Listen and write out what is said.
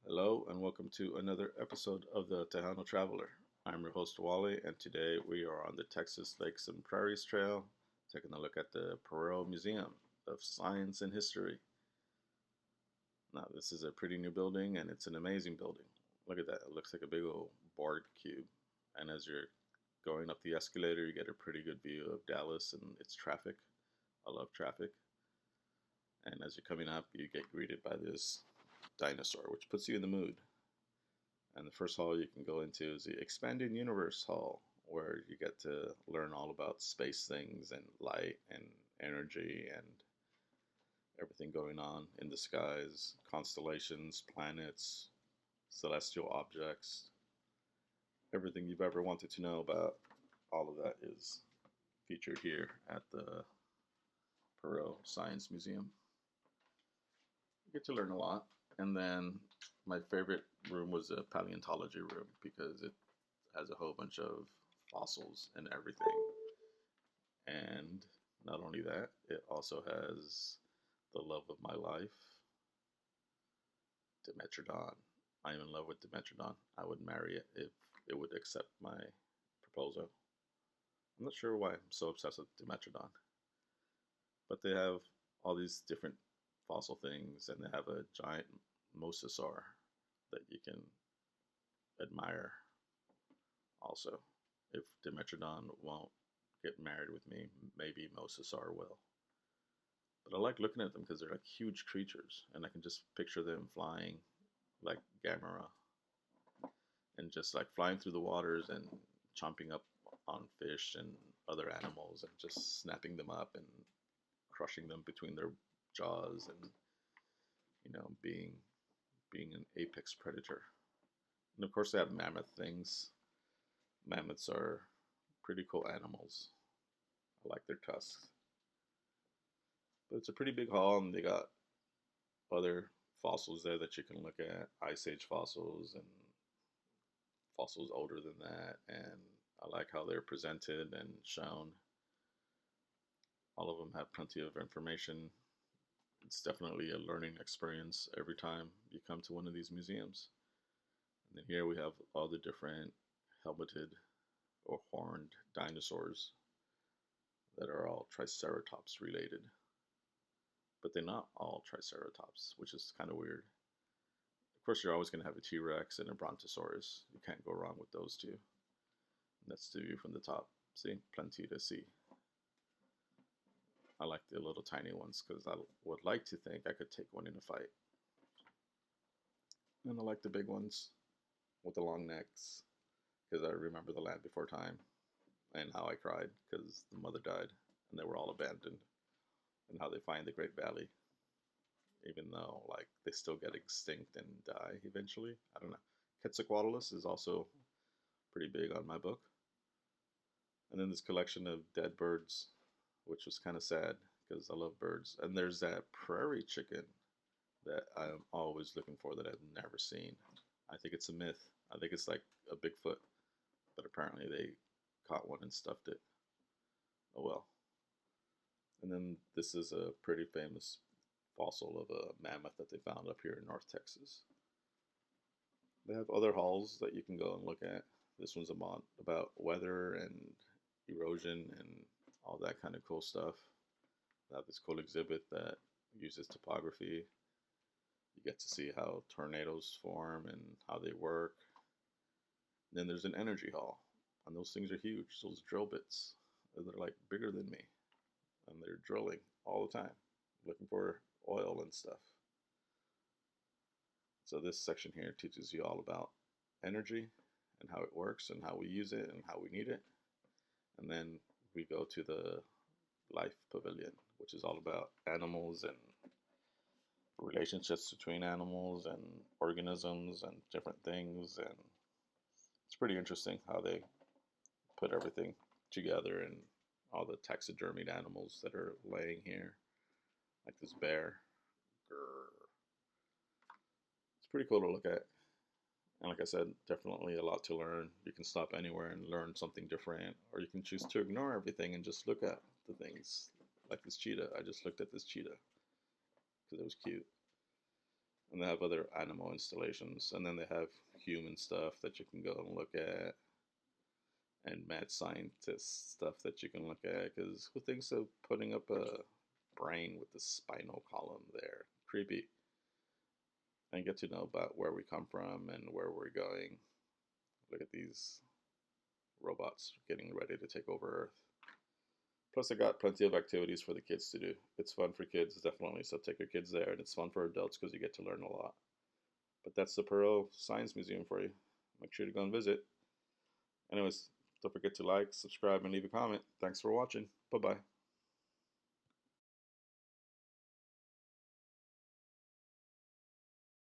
Hello and welcome to another episode of the Tejano Traveler. I'm your host Wally, and today we are on the Texas Lakes and Prairies Trail, taking a look at the Perot Museum of Science and History. Now, this is a pretty new building, and it's an amazing building. Look at that; it looks like a big old board cube. And as you're going up the escalator, you get a pretty good view of Dallas and its traffic. I love traffic. And as you're coming up, you get greeted by this dinosaur, which puts you in the mood. And the first hall you can go into is the Expanding Universe Hall, where you get to learn all about space things and light and energy and everything going on in the skies, constellations, planets, celestial objects, everything you've ever wanted to know about. All of that is featured here at the Perot Science Museum. You get to learn a lot. And then my favorite room was the paleontology room because it has a whole bunch of fossils and everything. And not only that, it also has the love of my life, Dimetrodon. I am in love with Dimetrodon. I would marry it if it would accept my proposal. I'm not sure why I'm so obsessed with Dimetrodon, but they have all these different fossil things, and they have a giant mosasaur that you can admire also. If Dimetrodon won't get married with me, maybe Mosasaur will. But I like looking at them because they're like huge creatures, and I can just picture them flying like Gamera and just like flying through the waters and chomping up on fish and other animals and just snapping them up and crushing them between their jaws and being an apex predator. And of course, they have mammoth things. Mammoths are pretty cool animals. I like their tusks. But it's a pretty big hall, and they got other fossils there that you can look at, Ice Age fossils and fossils older than that. And I like how they're presented and shown. All of them have plenty of information. It's definitely a learning experience every time you come to one of these museums. And then here we have all the different helmeted or horned dinosaurs that are all Triceratops related. But they're not all Triceratops, which is kind of weird. Of course, you're always going to have a T-Rex and a Brontosaurus. You can't go wrong with those two. And that's the view from the top. See, plenty to see. I like the little tiny ones because I would like to think I could take one in a fight. And I like the big ones with the long necks because I remember the Land Before Time and how I cried because the mother died and they were all abandoned, and how they find the Great Valley, even though like they still get extinct and die eventually. I don't know. Quetzalcoatlus is also pretty big on my book. And then this collection of dead birds, which was kind of sad because I love birds. And there's that prairie chicken that I'm always looking for that I've never seen. I think it's a myth. I think it's like a Bigfoot, but apparently they caught one and stuffed it. Oh well. And then this is a pretty famous fossil of a mammoth that they found up here in North Texas. They have other halls that you can go and look at. This one's about weather and erosion and all that kind of cool stuff. They have this cool exhibit that uses topography. You get to see how tornadoes form and how they work. Then there's an energy hall, and those things are huge. Those drill bits, they're like bigger than me, and they're drilling all the time, looking for oil and stuff. So this section here teaches you all about energy and how it works and how we use it and how we need it. And then we go to the Life Pavilion, which is all about animals and relationships between animals and organisms and different things. And it's pretty interesting how they put everything together and all the taxidermied animals that are laying here, like this bear. Grrr. It's pretty cool to look at. And like I said, definitely a lot to learn. You can stop anywhere and learn something different, or you can choose to ignore everything and just look at the things. Like this cheetah. I just looked at this cheetah because it was cute. And they have other animal installations, and then they have human stuff that you can go and look at, and mad scientist stuff that you can look at. Because who thinks of putting up a brain with the spinal column there? Creepy. And get to know about where we come from and where we're going. Look at these robots getting ready to take over Earth. Plus, I got plenty of activities for the kids to do. It's fun for kids, definitely. So take your kids there, and it's fun for adults because you get to learn a lot. But that's the Perot Science Museum for you. Make sure to go and visit. Anyways, don't forget to like, subscribe, and leave a comment. Thanks for watching. Bye bye.